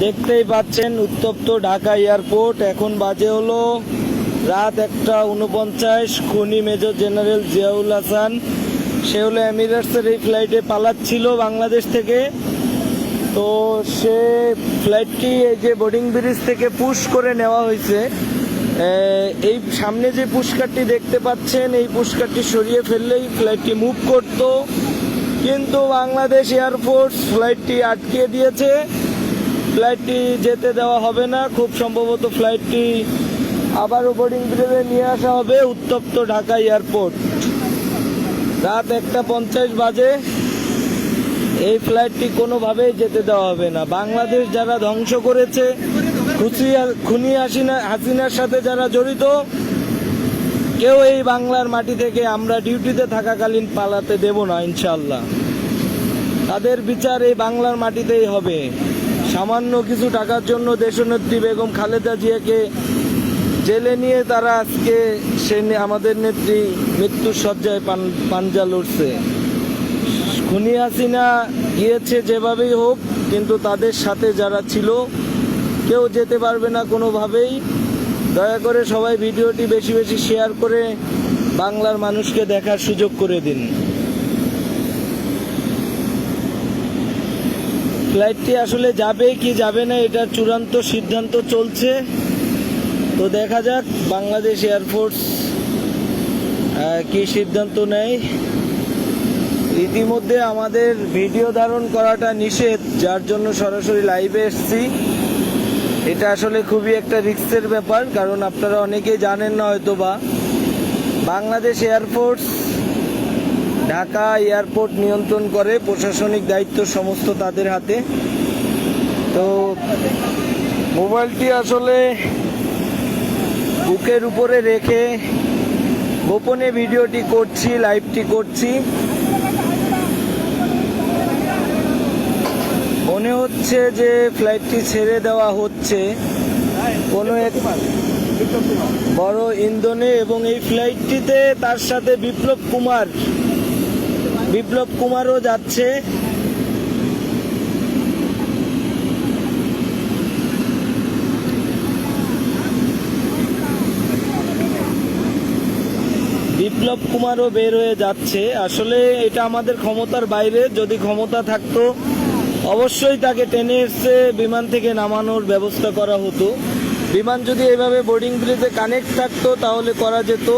দেখতেই পাচ্ছেন উত্তপ্ত ঢাকা এয়ারপোর্ট। এখন বাজে হলো রাত 1:49। খুনি মেজর জেনারেল জিয়াউল হাসান, সে হলো এমিরেটসের এই ফ্লাইটে পালাচ্ছিল বাংলাদেশ থেকে। তো সে ফ্লাইটটি এই যে বোর্ডিং ব্রিজ থেকে পুশ করে নেওয়া হয়েছে। এই সামনে যে পুশকারটি দেখতে পাচ্ছেন, এই পুশকারটি সরিয়ে ফেললেই ফ্লাইটটি মুভ করত, কিন্তু বাংলাদেশ এয়ারফোর্স ফ্লাইটটি আটকে দিয়েছে। ফ্লাইটটি যেতে দেওয়া হবে না। খুব সম্ভবত ফ্লাইটটি আবারও বোর্ডিং ব্রিজে নিয়ে আসা হবে। উত্তপ্ত ঢাকা এয়ারপোর্ট, রাত 1:50 বাজে। এই ফ্লাইটটি কোনোভাবেই যেতে দেওয়া হবে না। বাংলাদেশ যারা ধ্বংস করেছে, খুনি হাসিনার সাথে যারা জড়িত, কেউ এই বাংলার মাটি থেকে আমরা ডিউটিতে থাকাকালীন পালাতে দেব না ইনশাল্লাহ। তাদের বিচার এই বাংলার মাটিতেই হবে। সামান্য কিছু টাকার জন্য দেশনেত্রী বেগম খালেদা জিয়াকে জেলে নিয়ে তারা আজকে আমাদের নেত্রী মৃত্যুর শয্যায় পাঞ্জা লড়ছে। খুনি হাসিনা গিয়েছে যেভাবেই হোক, কিন্তু তাদের সাথে যারা ছিল কেউ যেতে পারবে না কোনোভাবেই। দয়া করে সবাই ভিডিওটি বেশি বেশি শেয়ার করে বাংলার মানুষকে দেখার সুযোগ করে দিন। ফ্লাইটটি আসলে যাবে কি যাবে না এটার চূড়ান্ত সিদ্ধান্ত চলছে। তো দেখা যাক বাংলাদেশ এয়ারফোর্স কি সিদ্ধান্ত নেয়। ইতিমধ্যে আমাদের ভিডিও ধারণ করাটা নিষেধ, যার জন্য সরাসরি লাইভে এসেছি। এটা আসলে খুবই একটা রিস্কের ব্যাপার, কারণ আপনারা অনেকেই জানেন না হয়তো বা, বাংলাদেশ এয়ারফোর্স ঢাকা এয়ারপোর্ট নিয়ন্ত্রণ করে। প্রশাসনিক দায়িত্ব সমস্ত তাদের হাতে। তো মোবাইলটি আসলে বুকের উপরে রেখে গোপনে ভিডিওটি করছি, লাইভটি করছি। মনে হচ্ছে যে ফ্লাইটটি ছেড়ে দেওয়া হচ্ছে কোনো এক বড় ইন্ধনে, এবং এই ফ্লাইটটিতে তার সাথে বিপ্লব কুমারও যাচ্ছে। বিপ্লব কুমারও বের হয়ে যাচ্ছে। আসলে এটা আমাদের ক্ষমতার বাইরে। যদি ক্ষমতা থাকতো অবশ্যই তাকে টেনে এসে বিমান থেকে নামানোর ব্যবস্থা করা হতো। বিমান যদি এভাবে বোর্ডিং ব্রিজে কানেক্ট থাকতো তাহলে করা যেত।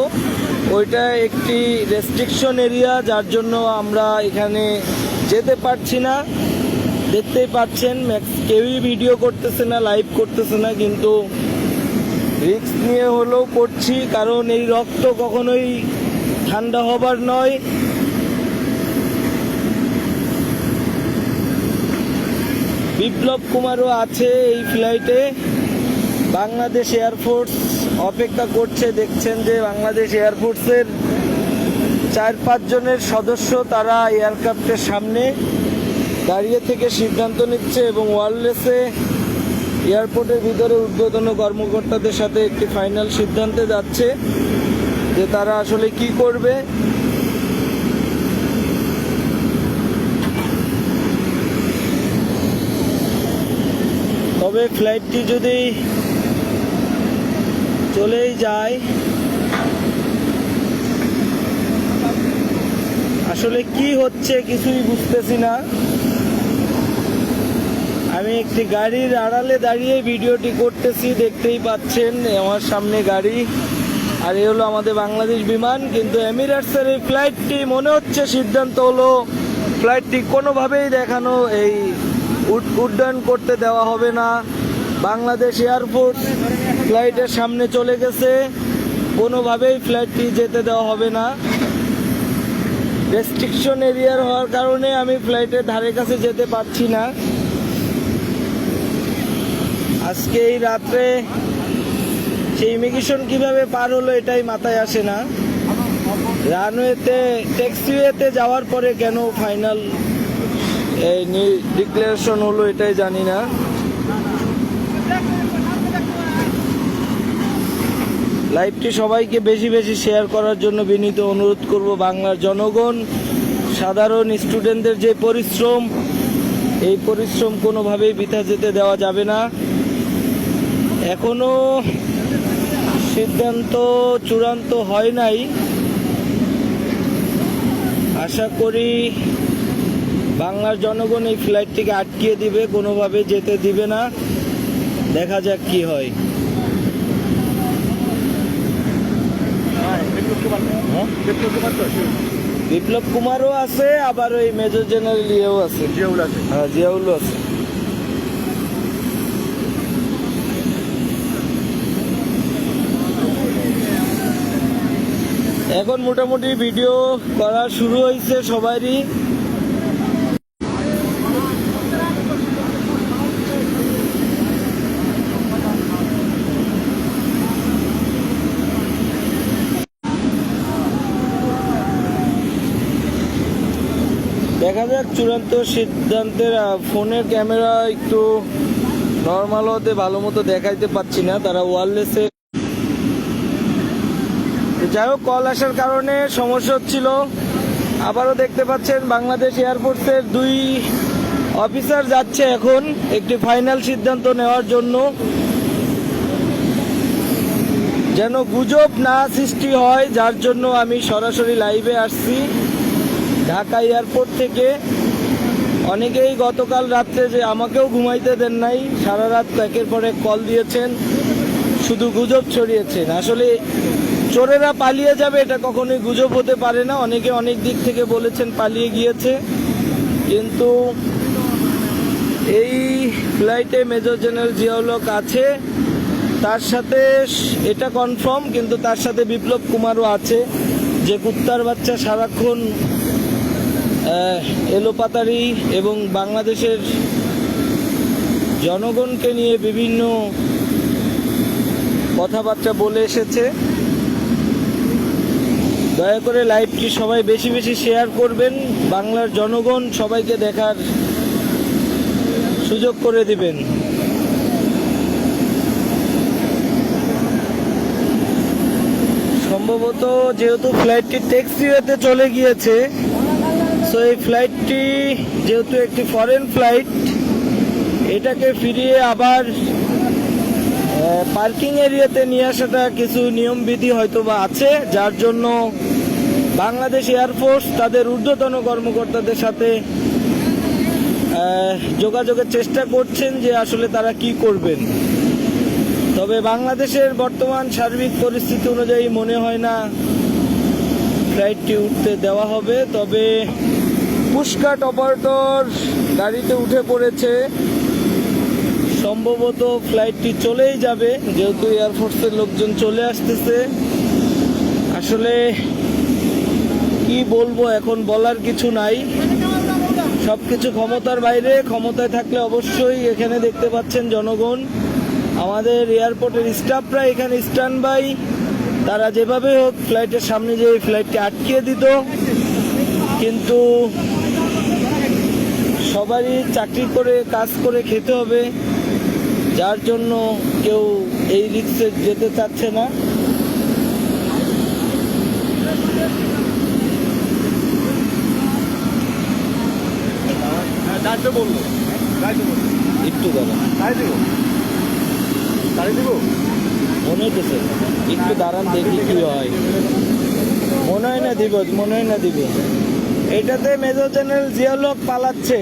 ওইটা একটি রেস্ট্রিকশন এরিয়া, যার জন্য আমরা এখানে যেতে পারছি না। দেখতেই পাচ্ছেন কেউই ভিডিও করতেছে না, লাইভ করতেছে না, কিন্তু রিস্ক নিয়ে হলেও করছি, কারণ এই রক্ত কখনোই ঠান্ডা হবার নয়। বিপ্লব কুমারও আছে এই ফ্লাইটে। বাংলাদেশ এয়ারফোর্স অপেক্ষা করছে। দেখছেন যে বাংলাদেশ এয়ারফোর্সের 4-5 জনের সদস্য তারা এয়ারক্রাফটের সামনে দাঁড়িয়ে থেকে সিদ্ধান্ত নিচ্ছে, এবং ওয়্যারলেসে এয়ারপোর্টের ভিতরে ঊর্ধ্বতন কর্মকর্তাদের সাথে একটি ফাইনাল সিদ্ধান্তে যাচ্ছে যে তারা আসলে কি করবে। তবে ফ্লাইটটি যদি চলেই যায়, আসলে কি হচ্ছে কিছুই বুঝতেছি না। আমি একটি গাড়ির আড়ালে দাঁড়িয়ে ভিডিওটি করতেছি, দেখতেই পাচ্ছেন আমার সামনে গাড়ি, আর এই হলো আমাদের বাংলাদেশ বিমান। কিন্তু এমিরেটসের এই ফ্লাইটটি মনে হচ্ছে সিদ্ধান্ত হলো ফ্লাইটটি কোনোভাবেই দেখানো এই উড্ডয়ন করতে দেওয়া হবে না। বাংলাদেশ এয়ারফোর্স ফ্লাইটের সামনে চলে গেছে, কোনোভাবেই ফ্লাইটটি যেতে দেওয়া হবে না। রেস্ট্রিকশন এরিয়ার হওয়ার কারণে আমি ফ্লাইটের ধারে কাছে যেতে পারছি না। আজকে এই রাত্রে সেই ইমিগ্রেশন কিভাবে পার হলো এটাই মাথায় আসে না। রানওয়েতে ট্যাক্সিওয়েতে যাওয়ার পরে কেন ফাইনাল এই ডিক্লারেশন হলো এটাই জানি না। লাইভটি সবাইকে বেশি বেশি শেয়ার করার জন্য বিনীত অনুরোধ করব। বাংলার জনগণ, সাধারণ স্টুডেন্টদের যে পরিশ্রম, এই পরিশ্রম কোনোভাবেই বৃথা যেতে দেওয়া যাবে না। এখনো সিদ্ধান্ত চূড়ান্ত হয় নাই, আশা করি বাংলার জনগণ এই ফ্লাইটটিকে আটকিয়ে দিবে, কোনোভাবে যেতে দিবে না। দেখা যাক কি হয়। বিপ্লব কুমারও আছে, আবার ওই মেজর জেনারেল ইয়েও আছে, হ্যাঁ জিয়াউলও আছে। এখন মোটামুটি ভিডিও করা শুরু হয়েছে সবারই। দেখা যাক চূড়ান্ত সিদ্ধান্তের। ফোনের ক্যামেরা একটু নর্মাল হতে ভালো মতো দেখাইতে পাচ্ছি না, তারা ওয়্যারলেসে। যাই হোক, কল আসার কারণে সমস্যা হচ্ছিল। আবারও দেখতে পাচ্ছেন বাংলাদেশ এয়ারফোর্সের 2 অফিসার যাচ্ছে এখন একটি ফাইনাল সিদ্ধান্ত নেওয়ার জন্য, যেন গুজব না সৃষ্টি হয়, যার জন্য আমি সরাসরি লাইভে আসছি ঢাকা এয়ারপোর্ট থেকে। অনেকেই গতকাল রাত্রে যে আমাকেও ঘুমাইতে দেন নাই, সারা রাত একের পর এক কল দিয়েছেন, শুধু গুজব ছড়িয়েছেন। আসলে চোরেরা পালিয়ে যাবে এটা কখনোই গুজব হতে পারে না। অনেকে অনেক দিক থেকে বলেছেন পালিয়ে গিয়েছে, কিন্তু এই ফ্লাইটে মেজর জেনারেল জিয়াউল হক আছে, তার সাথে এটা কনফার্ম, কিন্তু তার সাথে বিপ্লব কুমারও আছে, যে কুত্তার বাচ্চা সারাক্ষণ এলোপাতারি এবং বাংলাদেশের জনগণকে নিয়ে বিভিন্ন কথাবার্তা বলে এসেছে। দয়া করে লাইভটি সবাই বেশি বেশি শেয়ার করবেন, বাংলার জনগণ সবাইকে দেখার সুযোগ করে দিবেন। সম্ভবত যেহেতু ফ্লাইটটি ট্যাক্সিওয়েতে চলে গিয়েছে, সো এই ফ্লাইটটি যেহেতু একটি ফরেন ফ্লাইট, এটাকে ফিরিয়ে আবার পার্কিং এরিয়াতে নিয়ে আসাটা কিছু নিয়মবিধি হয়তো বা আছে, যার জন্য বাংলাদেশ এয়ারফোর্স তাদের ঊর্ধ্বতন কর্মকর্তাদের সাথে যোগাযোগের চেষ্টা করছেন যে আসলে তারা কি করবেন। তবে বাংলাদেশের বর্তমান সার্বিক পরিস্থিতি অনুযায়ী মনে হয় না ফ্লাইটটি উঠতে দেওয়া হবে। তবে পুশকাট অপারেটর গাড়িতে উঠে পড়েছে, সম্ভবত ফ্লাইটটি চলেই যাবে, যেহেতু এয়ারফোর্সের লোকজন চলে আসতেছে। আসলে কি বলবো, এখন বলার কিছু নাই, সবকিছু ক্ষমতার বাইরে। ক্ষমতায় থাকলে অবশ্যই, এখানে দেখতে পাচ্ছেন জনগণ, আমাদের এয়ারপোর্টের স্টাফরা এখানে স্ট্যান্ড বাই, তারা যেভাবে হোক ফ্লাইটের সামনে যে ফ্লাইটটি আটকিয়ে দিত, কিন্তু সবারই চাকরি করে কাজ করে খেতে হবে, যার জন্য কেউ এই রিস্কে যেতে চাচ্ছে না। একটু মনে হইতেছে একটু দাঁড়ান, দেখি কি হয়। মনে হয় না দিব। এটাতে মেজর জেনারেল জিয়াউল হক পালাচ্ছে।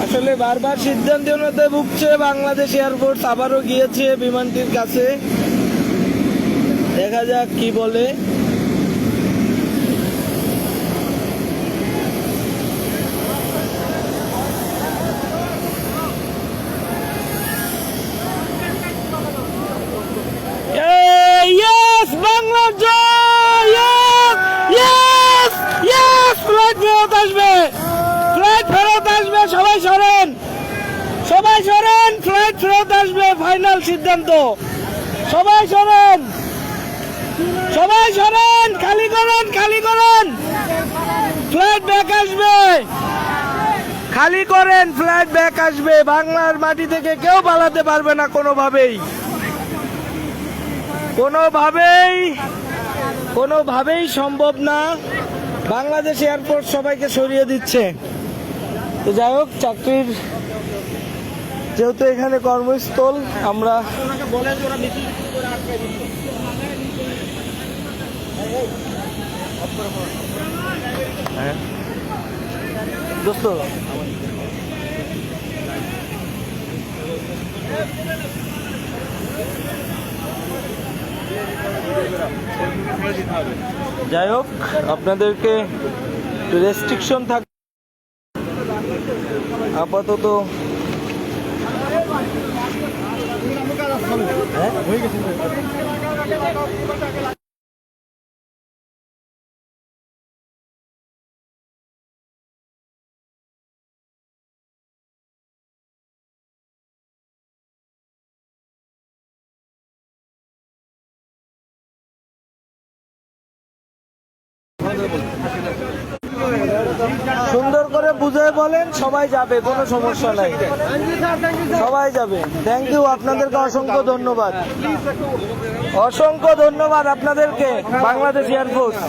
আসলে বারবার সিদ্ধান্তহীনতাতে ভুগছে বাংলাদেশ এয়ারফোর্স, আবারও গিয়েছে বিমানটির কাছে, দেখা যাক কি বলে। বাংলার জয়, ফ্লাইট ফেরত আসবে, সবাই সরেন, ফ্লাইট ফেরত আসবে, ফাইনাল সিদ্ধান্ত। সবাই সরেন, খালি করেন, ফ্লাইট ব্যাক আসবে, খালি করেন, ফ্লাইট ব্যাক আসবে। বাংলার মাটি থেকে কেউ পালাতে পারবে না কোনোভাবেই সম্ভব না। বাংলাদেশ এয়ারপোর্ট সবাইকে সরিয়ে দিচ্ছে। তো যাই হোক, চাকরির যেহেতু এখানে কর্মস্থল, আমরা দোস্ত যাই হোক, আপনাদেরকে রেস্ট্রিকশন থাক আপাতত। সুন্দর করে বুঝায় বলেন, সবাই যাবে, কোনো সমস্যা নাই, সবাই যাবে। থ্যাংক ইউ, আপনাদেরকে অসংখ্য ধন্যবাদ, অসংখ্য ধন্যবাদ আপনাদেরকে, বাংলাদেশ এয়ারফোর্স।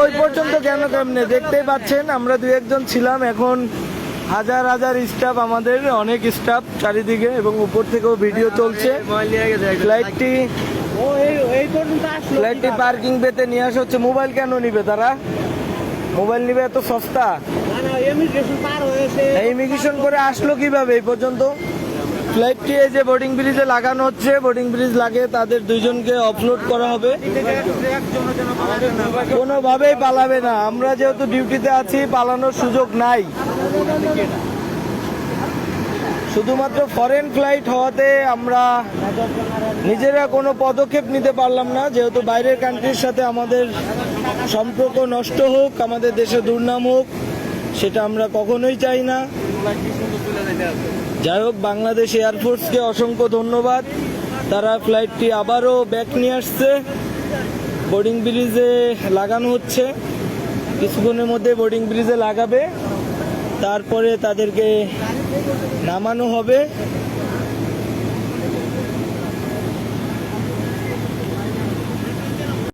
ওই পর্যন্ত কেন কেমনে দেখতেই পাচ্ছেন, আমরা দুই একজন ছিলাম, এখন হাজার হাজার স্টাফ, আমাদের অনেক স্টাফ চারিদিকে, এবং উপর থেকেও ভিডিও চলছে। ফ্লাইটটি পার্কিং পেতে নিয়ে আসা হচ্ছে। মোবাইল কেন নিবে তারা? মোবাইল নিবে এত সস্তা? ইমিগ্রেশন করে আসলো কিভাবে এই পর্যন্ত? ফ্লাইটটি এই যে বোর্ডিং ব্রিজে লাগানো হচ্ছে, বোর্ডিং ব্রিজ লাগে, তাদের দুইজনকে অফলোড করা হবে। কোনোভাবেই পালাবে না, আমরা যেহেতু ডিউটিতে আছি, পালানোর সুযোগ নাই। শুধুমাত্র ফরেন ফ্লাইট হওয়াতে আমরা নিজেরা কোনো পদক্ষেপ নিতে পারলাম না, যেহেতু বাইরের কান্ট্রির সাথে আমাদের সম্পর্ক নষ্ট হোক, আমাদের দেশে দুর্নাম হোক, সেটা আমরা কখনোই চাই না। যাই হোক, বাংলাদেশ এয়ারফোর্সকে অসংখ্য ধন্যবাদ, তারা ফ্লাইটটি আবারও ব্যাক নিয়ে আসছে। বোর্ডিং ব্রিজে লাগানো হচ্ছে, কিছুক্ষণের মধ্যে বোর্ডিং ব্রিজে লাগাবে, তারপরে তাদেরকে নামানো হবে।